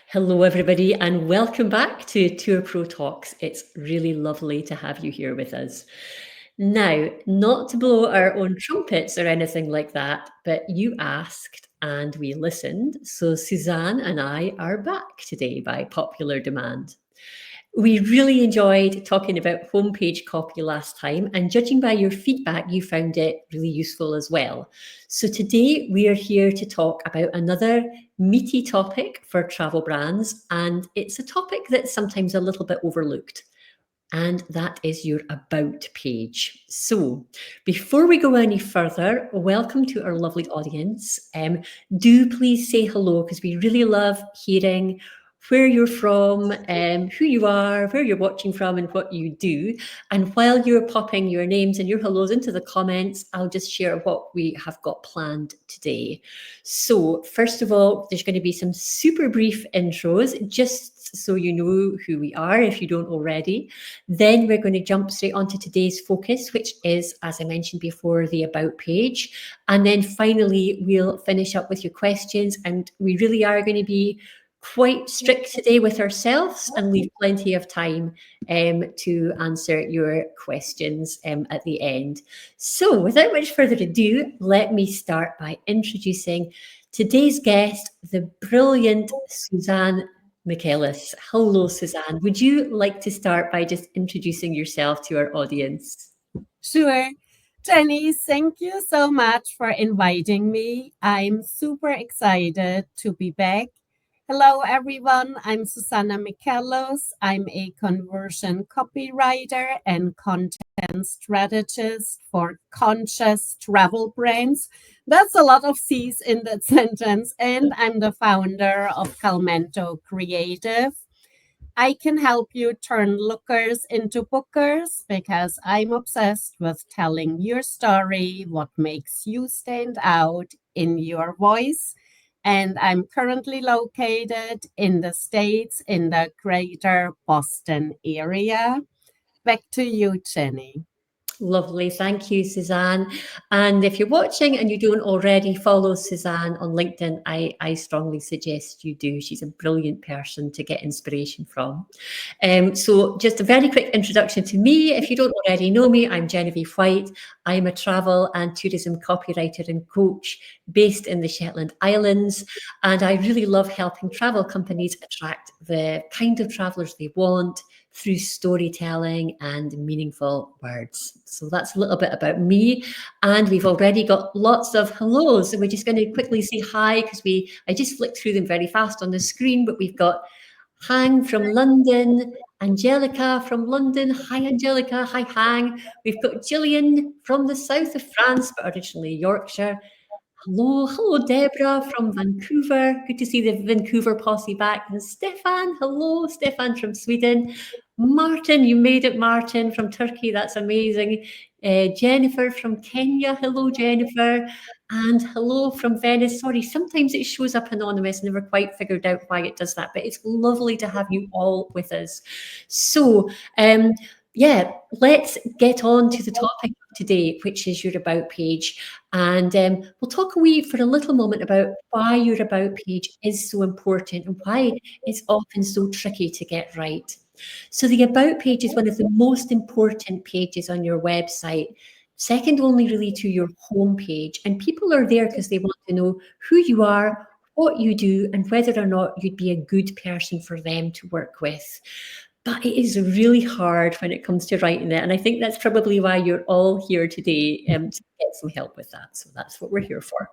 Hello, everybody, and welcome back to Tour Pro Talks. It's really lovely to have you here with us. Now, not to blow our own trumpets or anything like that, but you asked and we listened. So, Suzanne and I are back today by popular demand. We really enjoyed talking about homepage copy last time, and judging by your feedback, you found it really useful as well. So today we are here to talk about another meaty topic for travel brands, and it's a topic that's sometimes a little bit overlooked. And that is your about page. So, before we go any further, welcome to our lovely audience. Do please say hello because we really love hearing where you're from, who you are, where you're watching from, and what you do. And while you're popping your names and your hellos into the comments, I'll just share what we have got planned today. So, first of all, there's going to be some super brief intros, just so you know who we are if you don't already. Then we're going to jump straight onto today's focus, which is, as I mentioned before, the About page. And then finally, we'll finish up with your questions. And we really are going to be quite strict today with ourselves and leave plenty of time to answer your questions at the end. So without much further ado, let me start by introducing today's guest, the brilliant Suzanne Michaelis. Hello, Suzanne. Would you like to start by just introducing yourself to our audience? Sure. Jenny, thank you so much for inviting me. I'm super excited to be back. Hello, everyone. I'm Susanna Michaelos. I'm a conversion copywriter and content strategist for conscious travel brands. That's a lot of C's in that sentence. And I'm the founder of Calmento Creative. I can help you turn lookers into bookers because I'm obsessed with telling your story, what makes you stand out in your voice. And I'm currently located in the States in the greater Boston area. Back to you, Jenny. Lovely. Thank you, Suzanne. And if you're watching and you don't already follow Suzanne on LinkedIn, I strongly suggest you do. She's a brilliant person to get inspiration from. So just a very quick introduction to me. If you don't already know me, I'm Genevieve White. I'm a travel and tourism copywriter and coach based in the Shetland Islands. And I really love helping travel companies attract the kind of travelers they want through storytelling and meaningful words. So that's a little bit about me. And we've already got lots of hellos. So we're just going to quickly say hi because I just flicked through them very fast on the screen, but we've got Hang from London, Angelica from London. Hi, Angelica. Hi, Hang. We've got Gillian from the south of France, but originally Yorkshire. Hello, Deborah from Vancouver. Good to see the Vancouver posse back. And Stefan, hello, Stefan from Sweden. Martin, you made it, Martin from Turkey. That's amazing. Jennifer from Kenya. Hello, Jennifer. And hello from Venice. Sorry, sometimes it shows up anonymous. Never quite figured out why it does that, but it's lovely to have you all with us. So, yeah, let's get on to the topic of today, which is your About page. And we'll talk for a little moment about why your About page is so important and why it's often so tricky to get right. So the About page is one of the most important pages on your website, second only really to your home page. And people are there because they want to know who you are, what you do, and whether or not you'd be a good person for them to work with. But it is really hard when it comes to writing it. And I think that's probably why you're all here today to get some help with that. So that's what we're here for.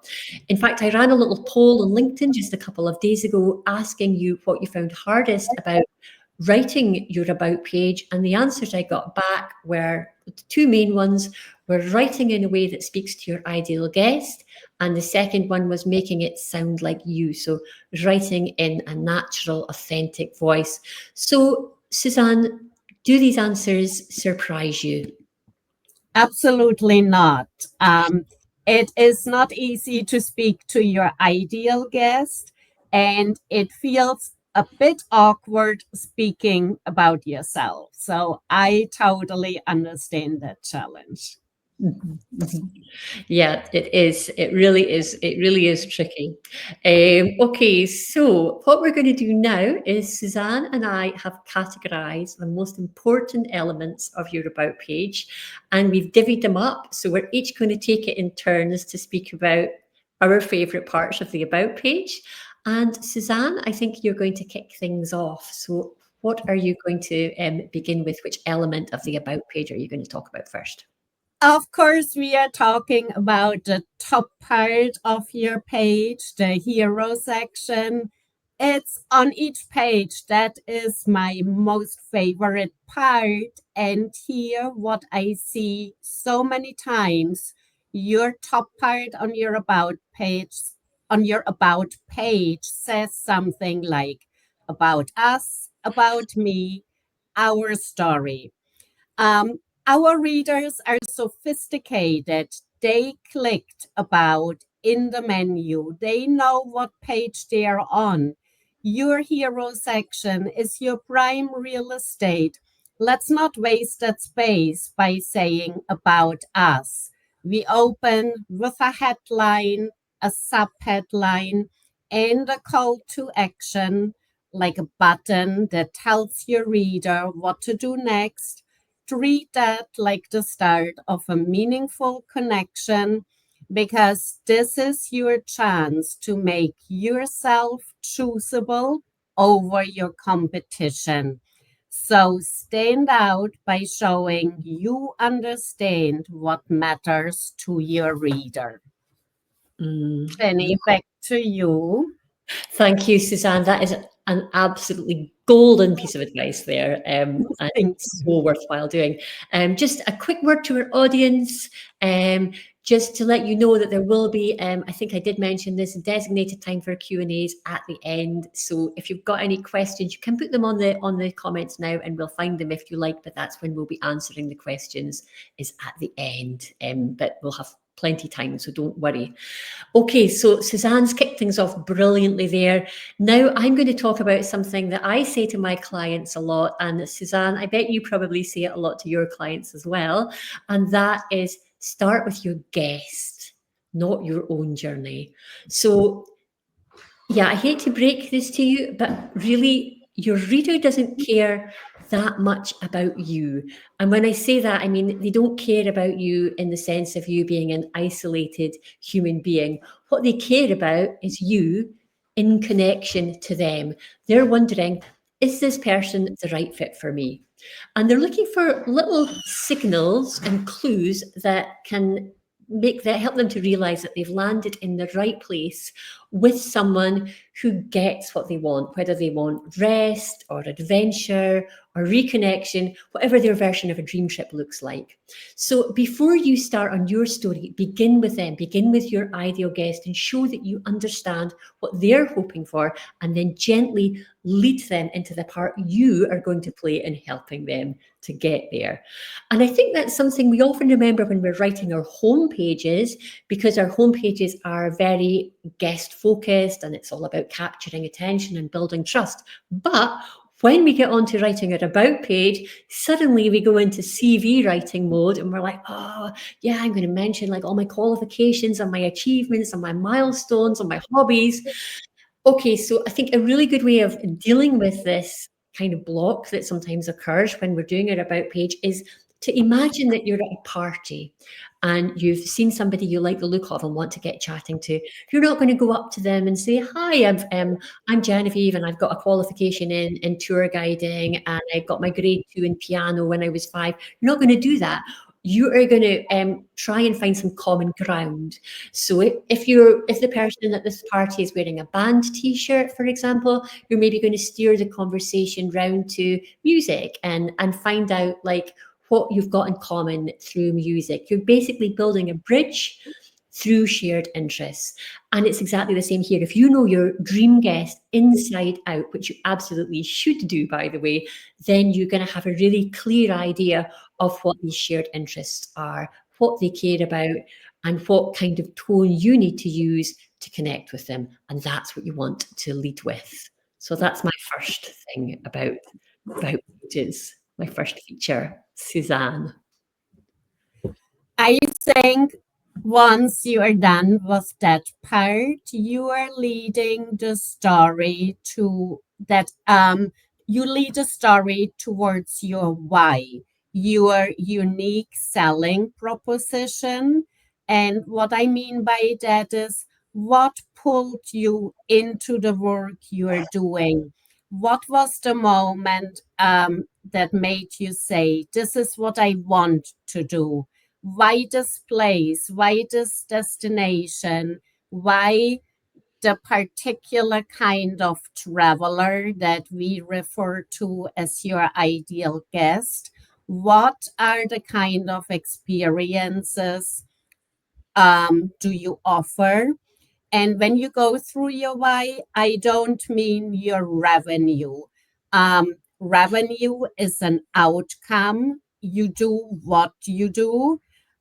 In fact, I ran a little poll on LinkedIn just a couple of days ago asking you what you found hardest about writing your About page. And the answers I got back were the two main ones were writing in a way that speaks to your ideal guest. And the second one was making it sound like you. So writing in a natural, authentic voice. So Suzanne, do these answers surprise you? Absolutely not. It is not easy to speak to your ideal guest, and it feels a bit awkward speaking about yourself. So I totally understand that challenge. Mhm, mhm. Yeah, it is. It really is. It really is tricky. Okay, so what we're going to do now is Suzanne and I have categorized the most important elements of your About page, and we've divvied them up. So we're each going to take it in turns to speak about our favorite parts of the About page. And Suzanne, I think you're going to kick things off. So what are you going to begin with? Which element of the About page are you going to talk about first? Of course, we are talking about the top part of your page, the hero section. It's on each page. That is my most favorite part. And here, what I see so many times, your top part on your about page says something like about us, about me, our story. Um, our readers are sophisticated. They clicked about in the menu. They know what page they're on. Your hero section is your prime real estate. Let's not waste that space by saying about us. We open with a headline, a subheadline, and a call to action, like a button that tells your reader what to do next. Treat that like the start of a meaningful connection because this is your chance to make yourself choosable over your competition. So stand out by showing you understand what matters to your reader. Yeah. Jenny, back to you. Thank you, Suzanne. That is an absolutely golden piece of advice there, and Thank so worthwhile doing. Just a quick word to our audience, just to let you know that there will be, I think I did mention this, designated time for Q&As at the end. So if you've got any questions, you can put them on the comments now, and we'll find them if you like. But that's when we'll be answering the questions, is at the end. But we'll have plenty time, so don't worry. Okay, so Suzanne's kicked things off brilliantly there. Now I'm going to talk about something that I say to my clients a lot. And Suzanne, I bet you probably say it a lot to your clients as well. And that is start with your guest, not your own journey. So, yeah, I hate to break this to you, but really, your reader doesn't care that much about you. And when I say that, I mean they don't care about you in the sense of you being an isolated human being. What they care about is you in connection to them. They're wondering, is this person the right fit for me? And they're looking for little signals and clues that can help them to realize that they've landed in the right place with someone who gets what they want, whether they want rest or adventure or reconnection, whatever their version of a dream trip looks like. So before you start on your story, begin with them, begin with your ideal guest, and show that you understand what they're hoping for, and then gently lead them into the part you are going to play in helping them to get there. And I think that's something we often remember when we're writing our home pages, because our home pages are very guest focused and it's all about capturing attention and building trust. But when we get on to writing our about page, suddenly we go into CV writing mode and we're like, oh, yeah, I'm going to mention like all my qualifications and my achievements and my milestones and my hobbies. Okay, so I think a really good way of dealing with this kind of block that sometimes occurs when we're doing our about page is to imagine that you're at a party and you've seen somebody you like the look of and want to get chatting to. You're not going to go up to them and say, "Hi, I'm Genevieve, and I've got a qualification in tour guiding, and I got my grade 2 in piano when I was 5." You're not going to do that. You are going to try and find some common ground. So if the person at this party is wearing a band T-shirt, for example, you're maybe going to steer the conversation round to music and find out like what you've got in common through music. You're basically building a bridge through shared interests. And it's exactly the same here. If you know your dream guest inside out, which you absolutely should do, by the way, then you're going to have a really clear idea of what these shared interests are, what they care about, and what kind of tone you need to use to connect with them. And that's what you want to lead with. So that's my first thing about pages, my first feature, Suzanne. I think once you are done with that part, you are leading the story to that you lead the story towards your why, your unique selling proposition. And what I mean by that is what pulled you into the work you are doing. What was the moment that made you say, this is what I want to do? Why this place? Why this destination? Why the particular kind of traveler that we refer to as your ideal guest? What are the kind of experiences do you offer? And when you go through your why, I don't mean your revenue. Revenue is an outcome. You do what you do,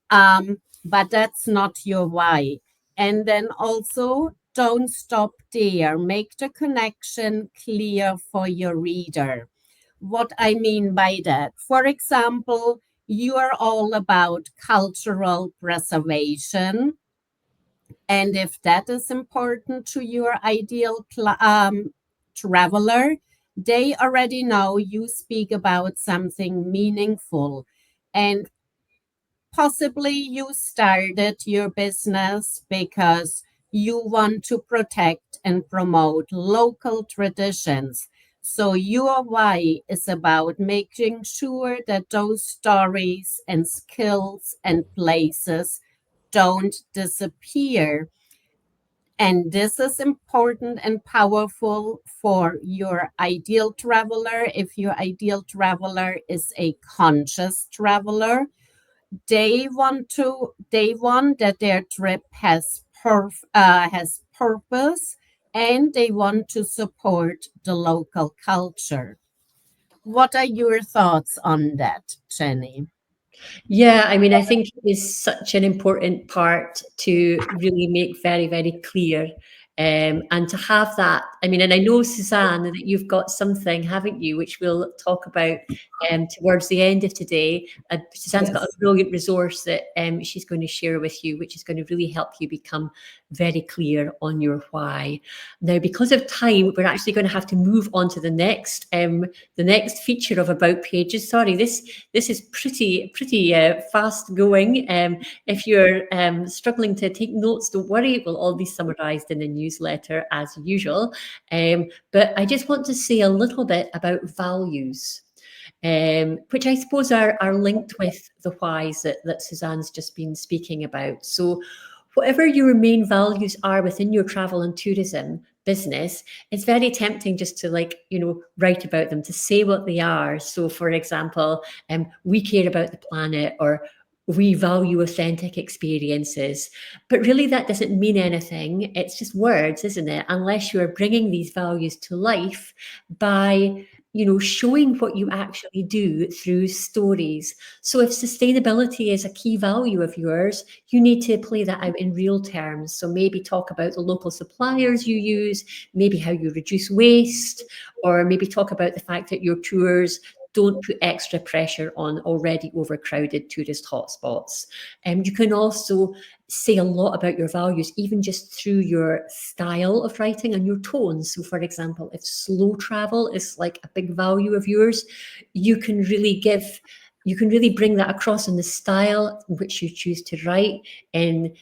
but that's not your why. And then also, don't stop there. Make the connection clear for your reader. What I mean by that, for example, you are all about cultural preservation, and if that is important to your ideal traveler, they already know you speak about something meaningful. And possibly you started your business because you want to protect and promote local traditions. So your why is about making sure that those stories and skills and places don't disappear, and this is important and powerful for your ideal traveler. If your ideal traveler is a conscious traveler, they want that their trip has purpose, and they want to support the local culture. What are your thoughts on that, Jenny? Yeah, I mean, I think it is such an important part to really make very, very clear. And to have that, I mean, and I know, Suzanne, that you've got something, haven't you, which we'll talk about towards the end of today. Suzanne's got a Yes. brilliant resource that she's going to share with you, which is going to really help you become very clear on your why. Now, because of time, we're actually going to have to move on to the next feature of About Pages. Sorry, this is pretty fast going. If you're struggling to take notes, don't worry, it will all be summarized in the newsletter as usual. But I just want to say a little bit about values, which I suppose are linked with the whys that Suzanne's just been speaking about. So whatever your main values are within your travel and tourism business, it's very tempting just to write about them, to say what they are. So for example, we care about the planet, or we value authentic experiences. But really that doesn't mean anything. It's just words, isn't it? Unless you're bringing these values to life by showing what you actually do through stories. So if sustainability is a key value of yours, you need to play that out in real terms. So maybe talk about the local suppliers you use, maybe how you reduce waste, or maybe talk about the fact that your tours don't put extra pressure on already overcrowded tourist hotspots. You can also say a lot about your values, even just through your style of writing and your tone. So for example, if slow travel is like a big value of yours, you can really bring that across in the style in which you choose to write, and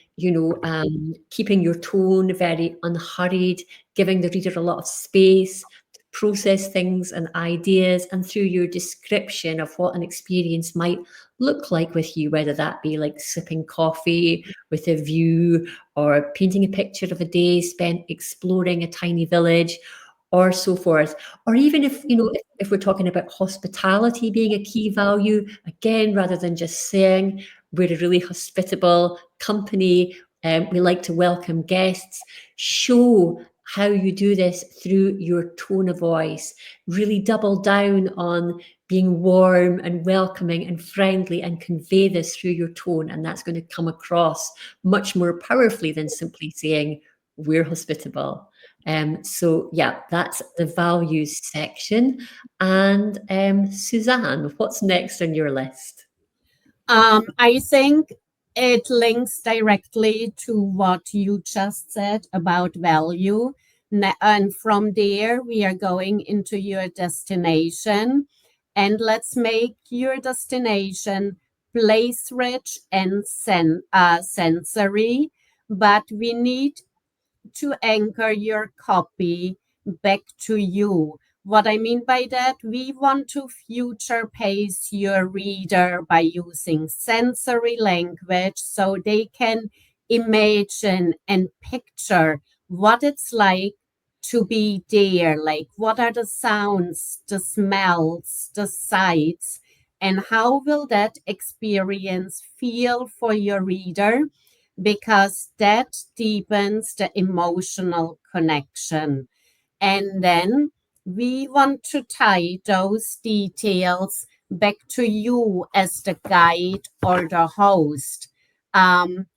keeping your tone very unhurried, giving the reader a lot of space to process things and ideas, and through your description of what an experience might look like with you, whether that be like sipping coffee with a view, or painting a picture of a day spent exploring a tiny village, or so forth. Or even if we're talking about hospitality being a key value, again, rather than just saying we're a really hospitable company, we like to welcome guests, show how you do this through your tone of voice. Really double down on being warm and welcoming and friendly, and convey this through your tone. And that's going to come across much more powerfully than simply saying we're hospitable. So yeah, that's the values section. And Suzanne, what's next on your list? I think It links directly to what you just said about value. And from there, we are going into your destination. And let's make your destination place rich and sensory. But we need to anchor your copy back to you. What I mean by that, we want to future pace your reader by using sensory language so they can imagine and picture what it's like to be there. Like, what are the sounds, the smells, the sights, and how will that experience feel for your reader? Because that deepens the emotional connection. And then we want to tie those details back to you as the guide or the host. Um,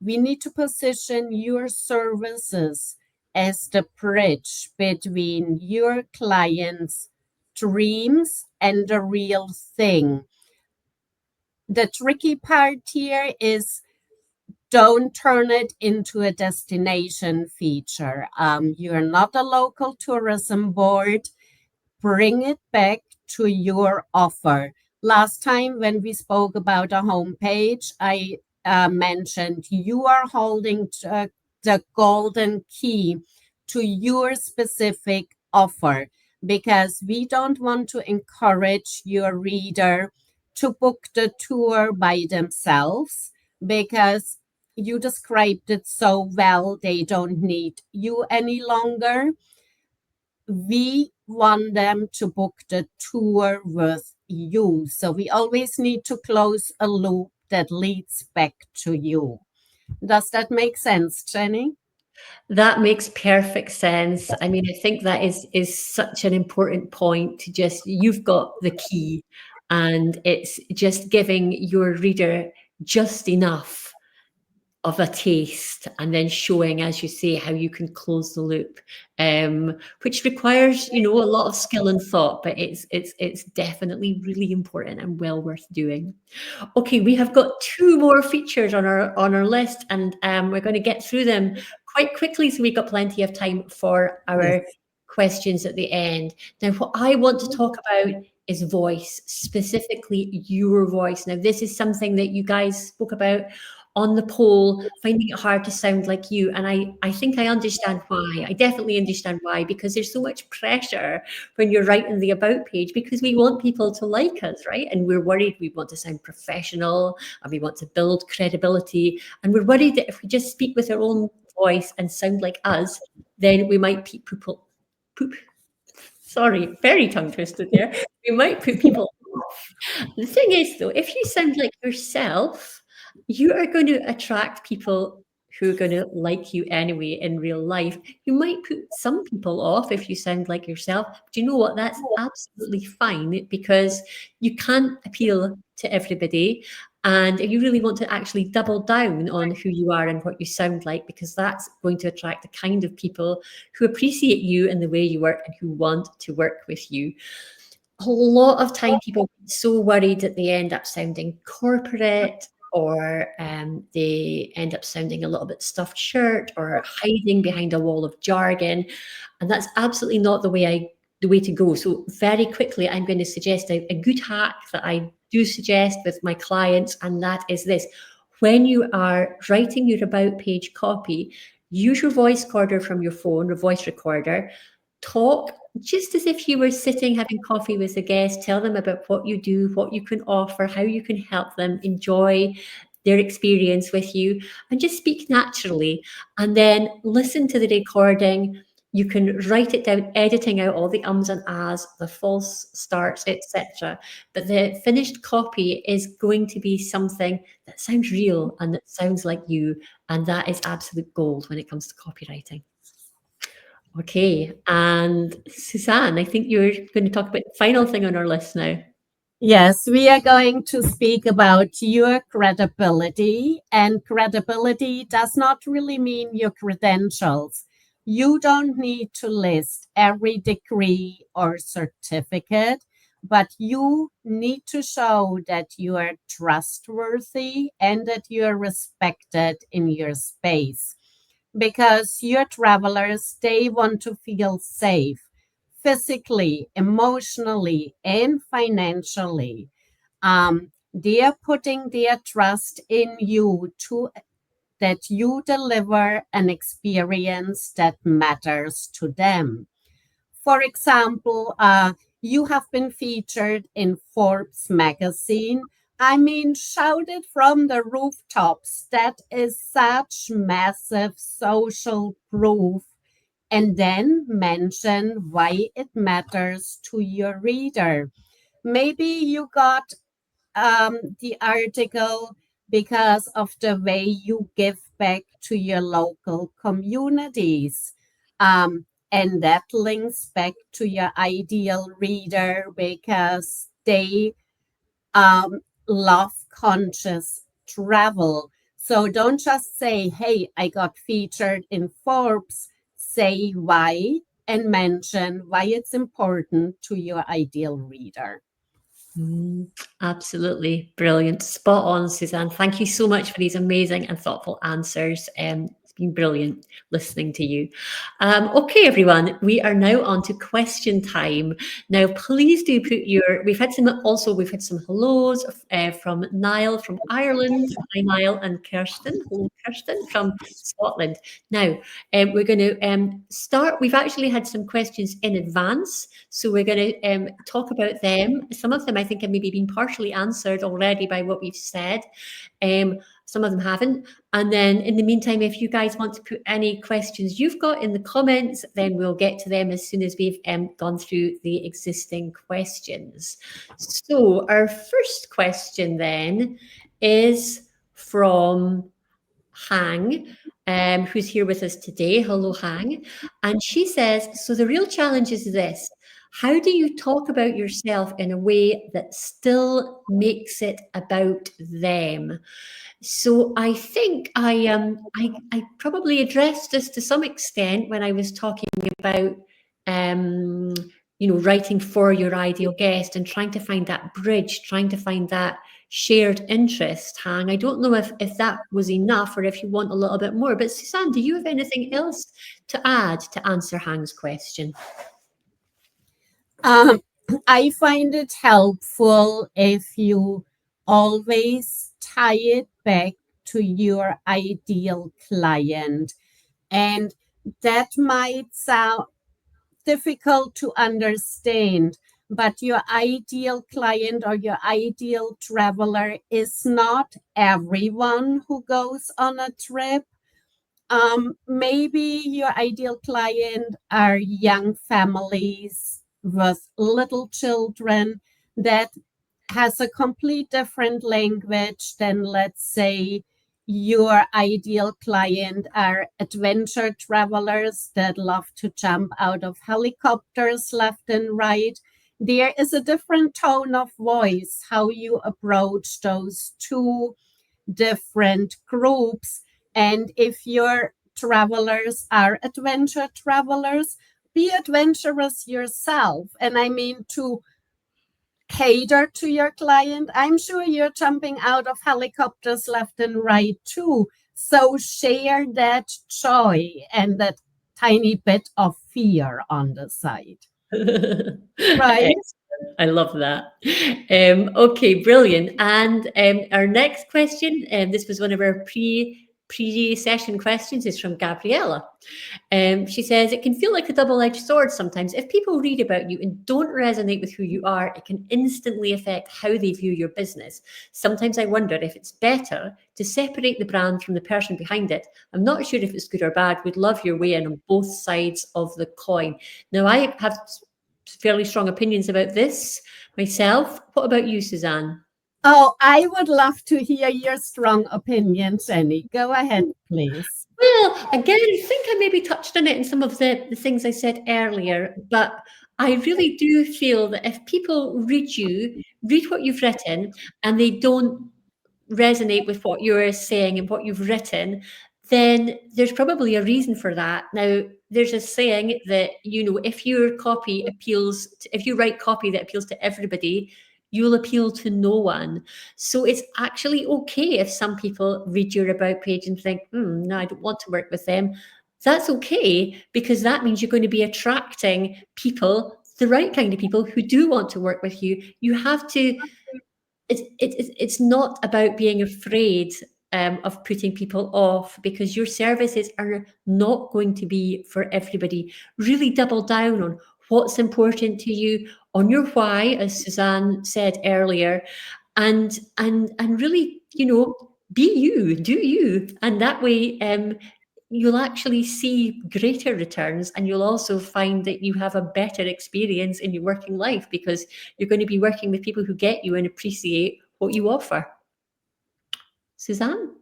we need to position your services as the bridge between your client's dreams and the real thing. The tricky part here is don't turn it into a destination feature. You're not a local tourism board. Bring it back to your offer. Last time when we spoke about a homepage, I mentioned you are holding the golden key to your specific offer because we don't want to encourage your reader to book the tour by themselves because you described it so well, they don't need you any longer. We want them to book the tour with you. So we always need to close a loop that leads back to you. Does that make sense, Jenny? That makes perfect sense. I mean, I think that is such an important point to just you've got the key, and it's just giving your reader just enough of a taste and then showing, as you say, how you can close the loop, which requires, a lot of skill and thought, but it's definitely really important and well worth doing. Okay, we have got two more features on our list, and we're going to get through them quite quickly, so we've got plenty of time for our questions at the end. Now, what I want to talk about is voice, specifically your voice. Now, this is something that you guys spoke about on the poll, finding it hard to sound like you. And I think I understand why. I definitely understand why, because there's so much pressure when you're writing the about page because we want people to like us, right? And we're worried we want to sound professional and we want to build credibility. And we're worried that if we just speak with our own voice and sound like us, then we might sorry, very tongue twisted there. We might put people off. The thing is, though, if you sound like yourself, you are going to attract people who are going to like you anyway in real life. You might put some people off if you sound like yourself. But you know what? That's absolutely fine because you can't appeal to everybody. And if you really want to actually double down on who you are and what you sound like, because that's going to attract the kind of people who appreciate you and the way you work and who want to work with you. A lot of time people get so worried that they end up sounding corporate, or they end up sounding a little bit stuffed shirt or hiding behind a wall of jargon. And that's absolutely not the way to go. So very quickly, I'm going to suggest a good hack that I do suggest with my clients, and that is this. When you are writing your about page copy, use your voice recorder from your phone or voice recorder. Talk just as if you were sitting having coffee with a guest. Tell them about what you do, what you can offer, how you can help them enjoy their experience with you, and just speak naturally. And then listen to the recording. You can write it down, editing out all the ums and ahs, the false starts, etc. But the finished copy is going to be something that sounds real and that sounds like you. And that is absolute gold when it comes to copywriting. Okay, and Suzanne, I think you're going to talk about the final thing on our list now. Yes, we are going to speak about your credibility, and credibility does not really mean your credentials. You don't need to list every degree or certificate, but you need to show that you are trustworthy and that you are respected in your space, because your travelers, they want to feel safe physically, emotionally, and financially. They are putting their trust in you to that you deliver an experience that matters to them. For example, you have been featured in Forbes magazine. I mean, shouted from the rooftops. That is such massive social proof. And then mention why it matters to your reader. Maybe you got the article because of the way you give back to your local communities. And that links back to your ideal reader because they love conscious travel. So don't just say, hey, I got featured in Forbes. Say why and mention why it's important to your ideal reader. Absolutely brilliant. Spot on, Suzanne. Thank you so much for these amazing and thoughtful answers. It's been brilliant listening to you. Okay, everyone, we are now on to question time. Now, please do put we've had some hellos from Niall from Ireland. Hi, Niall, and Kirsten. Hello, Kirsten from Scotland. Now, we're going to start. We've actually had some questions in advance, so we're going to talk about them. Some of them I think have maybe been partially answered already by what we've said. Some of them haven't. And then in the meantime, if you guys want to put any questions you've got in the comments, then we'll get to them as soon as we've gone through the existing questions. So our first question then is from Hang, who's here with us today. Hello, Hang. And she says, so the real challenge is this. How do you talk about yourself in a way that still makes it about them? So I think I probably addressed this to some extent when I was talking about writing for your ideal guest and trying to find that bridge, trying to find that shared interest. Hang, I don't know if that was enough or if you want a little bit more. But Suzanne, do you have anything else to add to answer Hang's question? I find it helpful if you always tie it back to your ideal client. And that might sound difficult to understand, but your ideal client or your ideal traveler is not everyone who goes on a trip. Maybe your ideal client are young families with little children that has a complete different language than, let's say, your ideal client are adventure travelers that love to jump out of helicopters left and right. There is a different tone of voice, how you approach those two different groups. And if your travelers are adventure travelers, be adventurous yourself. And I mean, to cater to your client, I'm sure you're jumping out of helicopters left and right too. So share that joy and that tiny bit of fear on the side. Right. I love that. Okay, brilliant. And our next question, this was one of our pre-session questions, is from Gabriella. She says, it can feel like a double-edged sword sometimes. If people read about you and don't resonate with who you are, it can instantly affect how they view your business. Sometimes I wonder if it's better to separate the brand from the person behind it. I'm not sure if it's good or bad. Would love your weigh in on both sides of the coin. Now, I have fairly strong opinions about this myself. What about you, Suzanne? Oh, I would love to hear your strong opinion, Jenny. Go ahead, please. Well, again, I think I maybe touched on it in some of the things I said earlier, but I really do feel that if people read what you've written, and they don't resonate with what you're saying and what you've written, then there's probably a reason for that. Now, there's a saying that, if your copy if you write copy that appeals to everybody, you'll appeal to no one. So it's actually okay if some people read your about page and think, no, I don't want to work with them. That's okay, because that means you're going to be attracting people, the right kind of people who do want to work with you. You have to, it's not about being afraid of putting people off, because your services are not going to be for everybody. Really double down on what's important to you, on your why, as Suzanne said earlier, and really, be you, do you, and that way you'll actually see greater returns, and you'll also find that you have a better experience in your working life, because you're going to be working with people who get you and appreciate what you offer. Suzanne?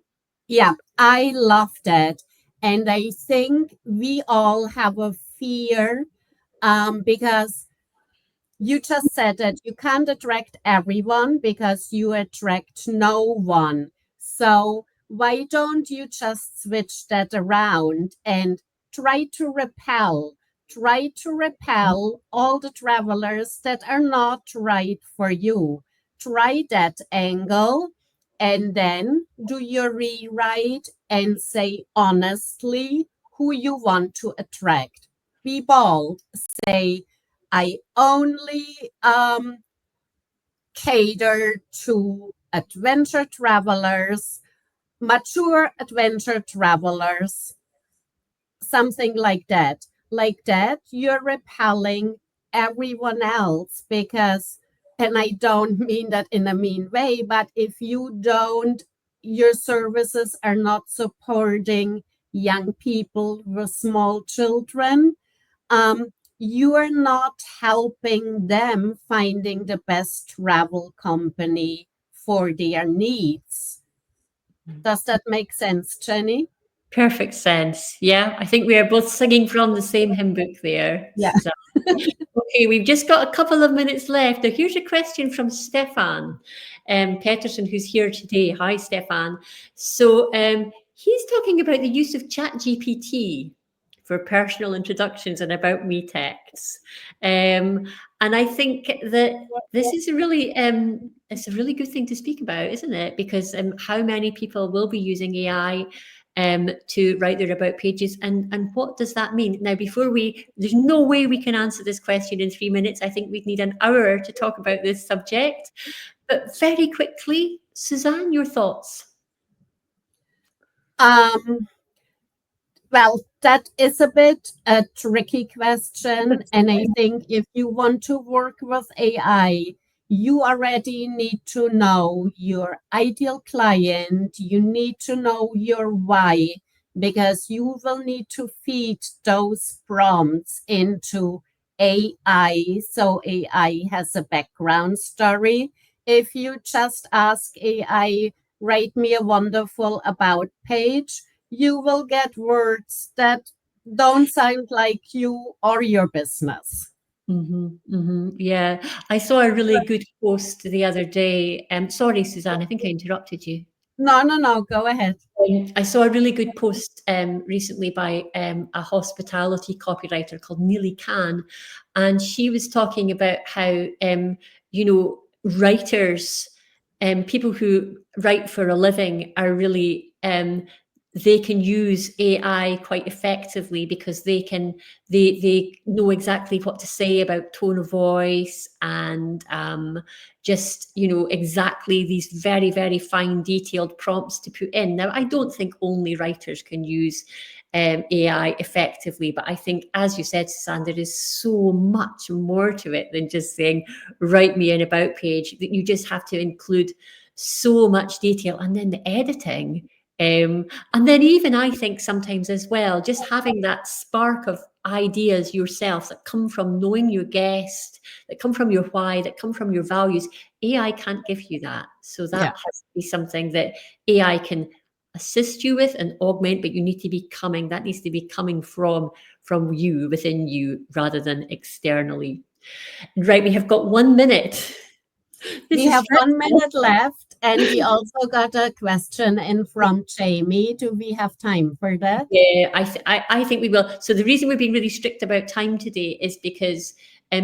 Yeah, I love that. And I think we all have a fear because you just said that you can't attract everyone because you attract no one. So why don't you just switch that around and try to repel all the travelers that are not right for you. Try that angle and then do your rewrite and say honestly who you want to attract. Be bold. Say, I only cater to adventure travelers, mature adventure travelers, something like that. Like that, you're repelling everyone else because, and I don't mean that in a mean way, but if you don't, your services are not supporting young people with small children, you are not helping them finding the best travel company for their needs. Does that make sense, Jenny? Perfect sense. Yeah, I think we are both singing from the same hymn book there. Yeah. Okay, we've just got a couple of minutes left. Now, here's a question from Stefan Peterson, who's here today. Hi, Stefan. So he's talking about the use of ChatGPT for personal introductions and about me texts. And I think that this is a really it's a really good thing to speak about, isn't it? Because how many people will be using AI to write their about pages, and what does that mean? Now, there's no way we can answer this question in 3 minutes. I think we'd need an hour to talk about this subject. But very quickly, Suzanne, your thoughts? Well, that is a bit a tricky question. And I think if you want to work with AI, you already need to know your ideal client. You need to know your why, because you will need to feed those prompts into AI. So AI has a background story. If you just ask AI, write me a wonderful about page, you will get words that don't sound like you or your business. Yeah, I saw a really good post the other day. Sorry, Suzanne, I think I interrupted you. No, go ahead. I saw a really good post recently by a hospitality copywriter called Neely Khan, and she was talking about how writers, people who write for a living, are really they can use AI quite effectively because they know exactly what to say about tone of voice and just exactly these very, very fine detailed prompts to put in. Now, I don't think only writers can use AI effectively, but I think, as you said, Suzanne, there is so much more to it than just saying write me an about page, that you just have to include so much detail, and then the editing. And then even I think sometimes as well, just having that spark of ideas yourself that come from knowing your guest, that come from your why, that come from your values, AI can't give you that. So that has to be something that AI can assist you with and augment, but that needs to be coming from you, within you, rather than externally. Right, we have got 1 minute. We have 1 minute left. And we also got a question in from Jamie. Do we have time for that? Yeah, I think we will. So the reason we've been really strict about time today is because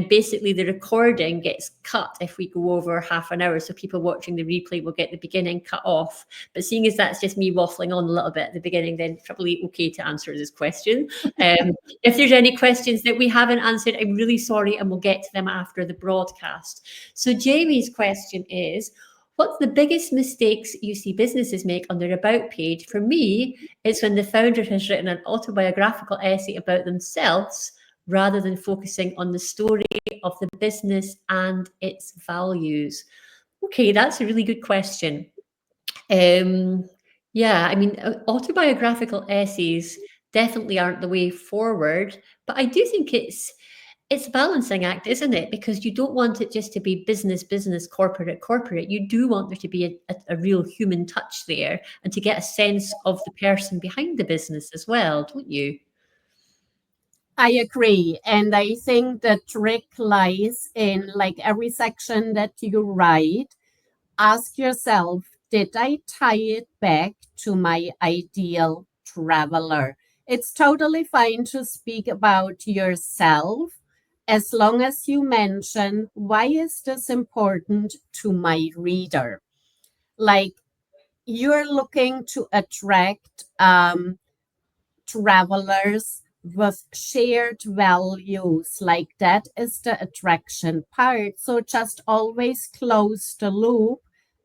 basically the recording gets cut if we go over half an hour. So people watching the replay will get the beginning cut off. But seeing as that's just me waffling on a little bit at the beginning, then probably okay to answer this question. If there's any questions that we haven't answered, I'm really sorry, and we'll get to them after the broadcast. So Jamie's question is, what's the biggest mistakes you see businesses make on their about page? For me, it's when the founder has written an autobiographical essay about themselves rather than focusing on the story of the business and its values. Okay, that's a really good question. Yeah, I mean, autobiographical essays definitely aren't the way forward, but I do think it's a balancing act, isn't it? Because you don't want it just to be business, business, corporate, corporate. You do want there to be a real human touch there and to get a sense of the person behind the business as well, don't you? I agree. And I think the trick lies in like every section that you write, ask yourself, did I tie it back to my ideal traveler? It's totally fine to speak about yourself as long as you mention, why is this important to my reader? Like you're looking to attract travelers with shared values. Like that is the attraction part. So just always close the loop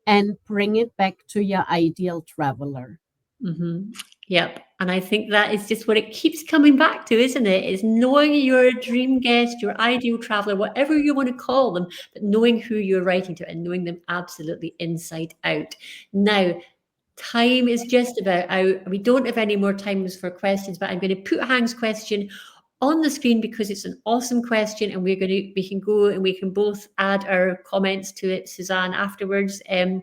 and bring it back to your ideal traveler. Mm-hmm. Yep. And I think that is just what it keeps coming back to, isn't it? Is knowing your dream guest, your ideal traveler, whatever you want to call them, but knowing who you're writing to and knowing them absolutely inside out. Now, time is just about out. We don't have any more times for questions, but I'm going to put Hang's question on the screen because it's an awesome question, and we can go and we can both add our comments to it, Suzanne, afterwards. And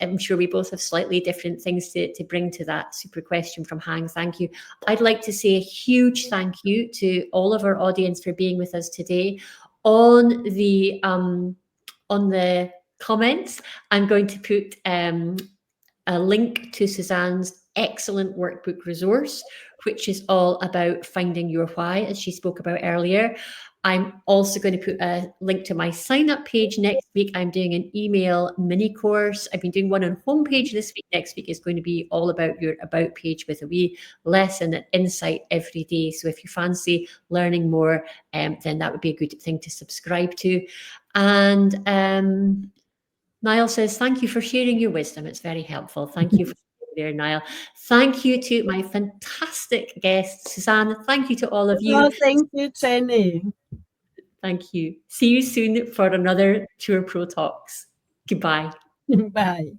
I'm sure we both have slightly different things to bring to that super question from Hang. Thank you. I'd like to say a huge thank you to all of our audience for being with us today. On the comments, I'm going to put a link to Suzanne's excellent workbook resource, which is all about finding your why, as she spoke about earlier. I'm also going to put a link to my sign-up page next week. I'm doing an email mini course. I've been doing one on homepage this week. Next week is going to be all about your about page with a wee lesson and insight every day. So if you fancy learning more, then that would be a good thing to subscribe to. And Niall says, thank you for sharing your wisdom. It's very helpful. Thank you for there, Niall. Thank you to my fantastic guest, Suzanne. Thank you to all of you. Oh, thank you, Jenny. Thank you. See you soon for another Tour Pro Talks. Goodbye. Bye.